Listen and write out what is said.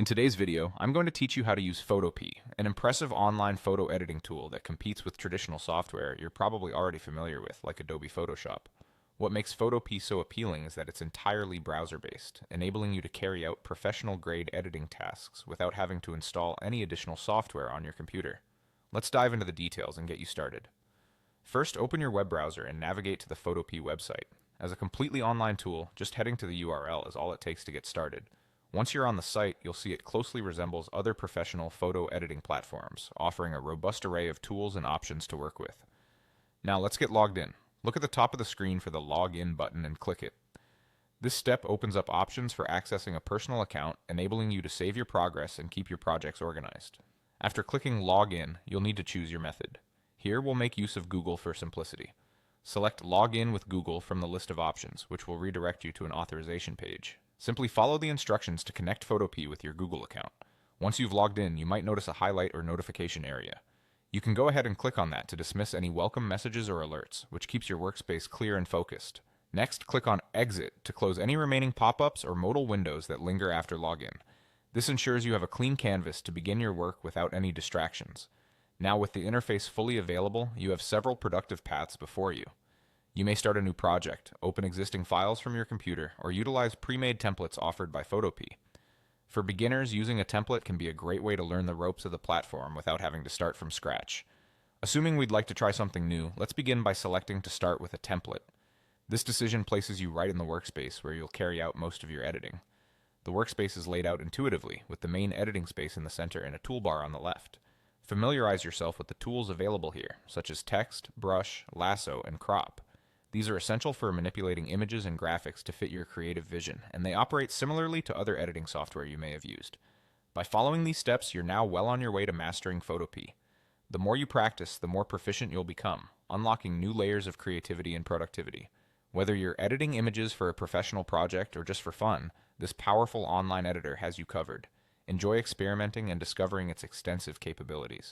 In today's video, I'm going to teach you how to use Photopea, an impressive online photo editing tool that competes with traditional software you're probably already familiar with, like Adobe Photoshop. What makes Photopea so appealing is that it's entirely browser-based, enabling you to carry out professional-grade editing tasks without having to install any additional software on your computer. Let's dive into the details and get you started. First, open your web browser and navigate to the Photopea website. As a completely online tool, just heading to the URL is all it takes to get started. Once you're on the site, you'll see it closely resembles other professional photo editing platforms, offering a robust array of tools and options to work with. Now let's get logged in. Look at the top of the screen for the Login button and click it. This step opens up options for accessing a personal account, enabling you to save your progress and keep your projects organized. After clicking Login, you'll need to choose your method. Here we'll make use of Google for simplicity. Select Login with Google from the list of options, which will redirect you to an authorization page. Simply follow the instructions to connect Photopea with your Google account. Once you've logged in, you might notice a highlight or notification area. You can go ahead and click on that to dismiss any welcome messages or alerts, which keeps your workspace clear and focused. Next, click on Exit to close any remaining pop-ups or modal windows that linger after login. This ensures you have a clean canvas to begin your work without any distractions. Now, with the interface fully available, you have several productive paths before you. You may start a new project, open existing files from your computer, or utilize pre-made templates offered by Photopea. For beginners, using a template can be a great way to learn the ropes of the platform without having to start from scratch. Assuming we'd like to try something new, let's begin by selecting to start with a template. This decision places you right in the workspace where you'll carry out most of your editing. The workspace is laid out intuitively, with the main editing space in the center and a toolbar on the left. Familiarize yourself with the tools available here, such as text, brush, lasso, and crop. These are essential for manipulating images and graphics to fit your creative vision, and they operate similarly to other editing software you may have used. By following these steps, you're now well on your way to mastering Photopea. The more you practice, the more proficient you'll become, unlocking new layers of creativity and productivity. Whether you're editing images for a professional project or just for fun, this powerful online editor has you covered. Enjoy experimenting and discovering its extensive capabilities.